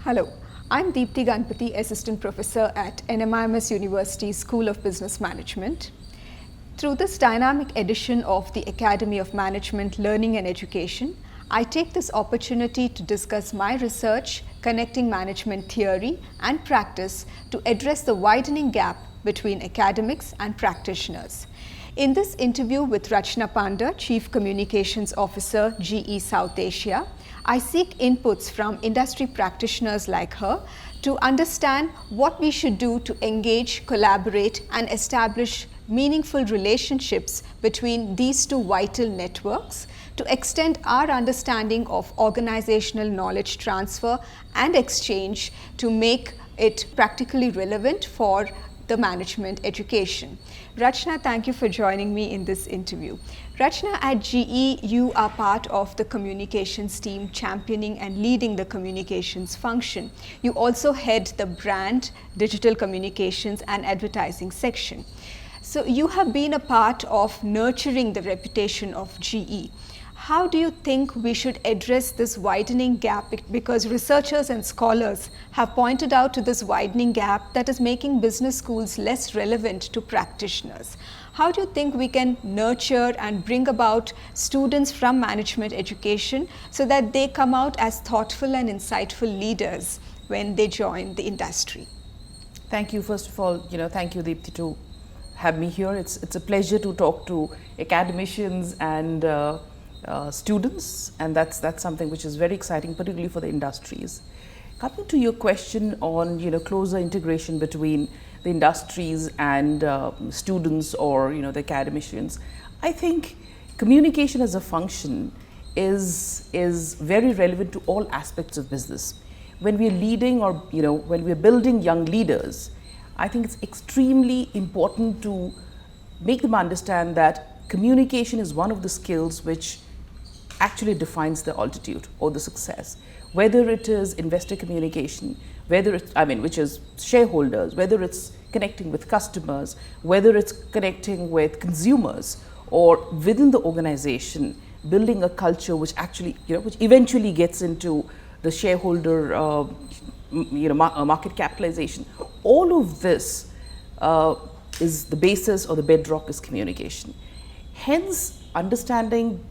Hello, I'm Deepthi Ganpati, Assistant Professor at NMIMS University School of Business Management. Through this dynamic edition of the Academy of Management, Learning and Education, I take this opportunity to discuss my research connecting management theory and practice to address the widening gap between academics and practitioners. In this interview with Rachna Panda, Chief Communications Officer, GE South Asia, I seek inputs from industry practitioners like her to understand what we should do to engage, collaborate, and establish meaningful relationships between these two vital networks to extend our understanding of organizational knowledge transfer and exchange to make it practically relevant for the management education. Rachna, thank you for joining me in this interview. Rachna, at GE, you are part of the communications team championing and leading the communications function. You also head the brand, digital communications and advertising section. So you have been a part of nurturing the reputation of GE. How do you think we should address this widening gap? Because researchers and scholars have pointed out to this widening gap that is making business schools less relevant to practitioners. How do you think we can nurture and bring about students from management education so that they come out as thoughtful and insightful leaders when they join the industry? Thank you. First of all, thank you, Deepthi, to have me here. It's a pleasure to talk to academicians and students, and that's something which is very exciting, particularly for the industries. Coming to your question on closer integration between the industries and students or the academicians, I think communication as a function is very relevant to all aspects of business. When we are leading or when we are building young leaders, I think it's extremely important to make them understand that communication is one of the skills which actually defines the altitude or the success, whether it is investor communication, whether it's, which is shareholders, whether it's connecting with customers, whether it's connecting with consumers, or within the organization, building a culture which actually, which eventually gets into the shareholder, market capitalization. All of this is the basis or the bedrock is communication. Hence, understanding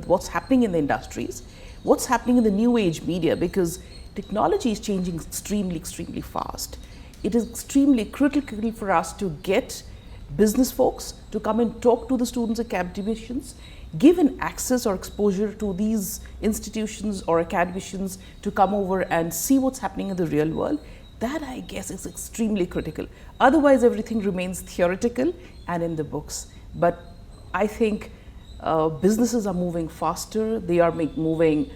what's happening in the industries, what's happening in the new age media, because technology is changing extremely fast. It is extremely critical for us to get business folks to come and talk to the students, academicians, given access or exposure to these institutions or academicians to come over and see what's happening in the real world. That, I guess, is extremely critical. Otherwise, everything remains theoretical and in the books. But I think businesses are moving faster. They are moving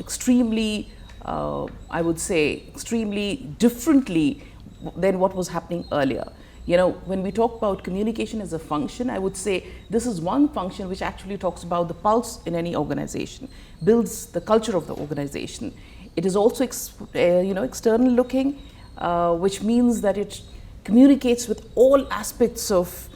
extremely, I would say, extremely differently than what was happening earlier. When we talk about communication as a function, I would say this is one function which actually talks about the pulse in any organization, builds the culture of the organization. It is also external looking, which means that it communicates with all aspects of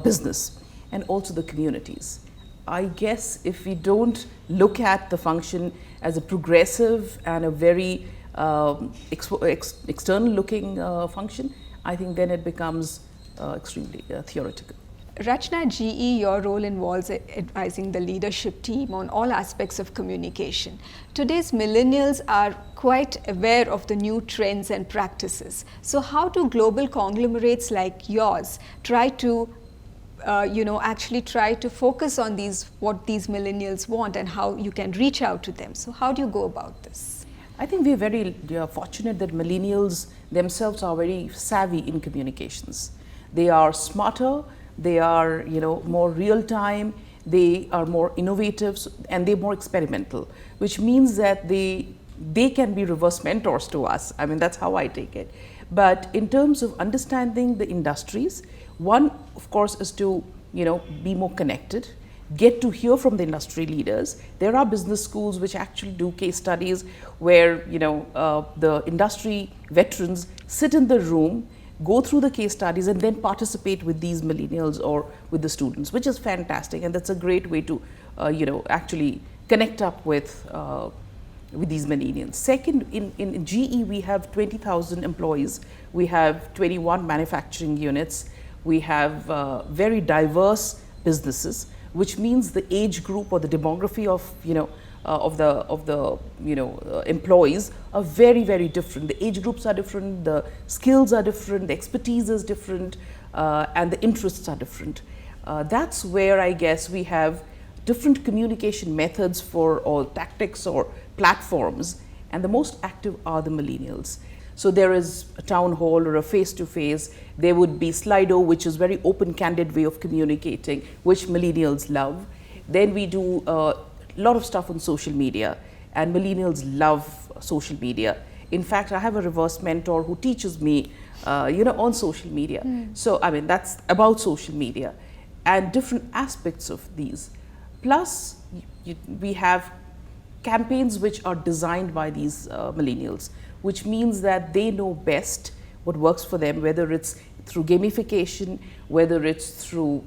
business and also the communities. I guess if we don't look at the function as a progressive and a very external looking function, I think then it becomes extremely theoretical. Rachna, at GE, your role involves advising the leadership team on all aspects of communication. Today's millennials are quite aware of the new trends and practices. So how do global conglomerates like yours try to actually try to focus on what these millennials want and how you can reach out to them? So how do you go about this? I think we're very fortunate that millennials themselves are very savvy in communications. They are smarter, they are more real time, they are more innovative, and they're more experimental, which means that they can be reverse mentors to us. That's how I take it. But in terms of understanding the industries, one, of course, is to be more connected, get to hear from the industry leaders. There are business schools which actually do case studies where the industry veterans sit in the room, go through the case studies, and then participate with these millennials or with the students, which is fantastic, and that's a great way to actually connect up with with these millennials. Second, in GE, we have 20,000 employees. We have 21 manufacturing units. We have very diverse businesses, which means the age group or the demography of, employees are very, very different. The age groups are different, the skills are different, the expertise is different, and the interests are different. That's where I guess we have different communication methods for all tactics or platforms, and the most active are the millennials. So there is a town hall or a face-to-face. There would be Slido, which is very open, candid way of communicating, which millennials love. Then we do a lot of stuff on social media, and millennials love social media. In fact, I have a reverse mentor who teaches me, on social media. So, I mean, that's about social media and different aspects of these. Plus, we have campaigns which are designed by these millennials, which means that they know best what works for them, whether it's through gamification, whether it's through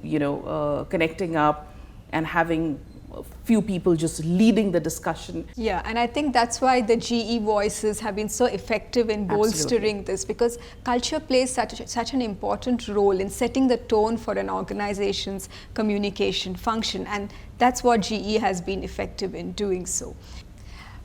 connecting up and having a few people just leading the discussion. Yeah, and I think that's why the GE voices have been so effective in bolstering this, because culture plays such an important role in setting the tone for an organization's communication function, and that's what GE has been effective in doing so.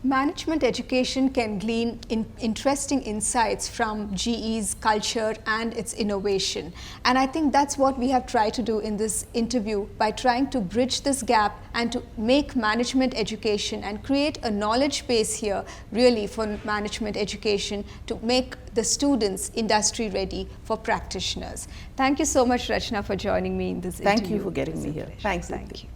Management education can glean interesting insights from GE's culture and its innovation. And I think that's what we have tried to do in this interview by trying to bridge this gap and to make management education and create a knowledge base here really for management education to make the students industry ready for practitioners. Thank you so much, Rachna, for joining me in this interview. Thank you for getting me here. Thanks. Thank you.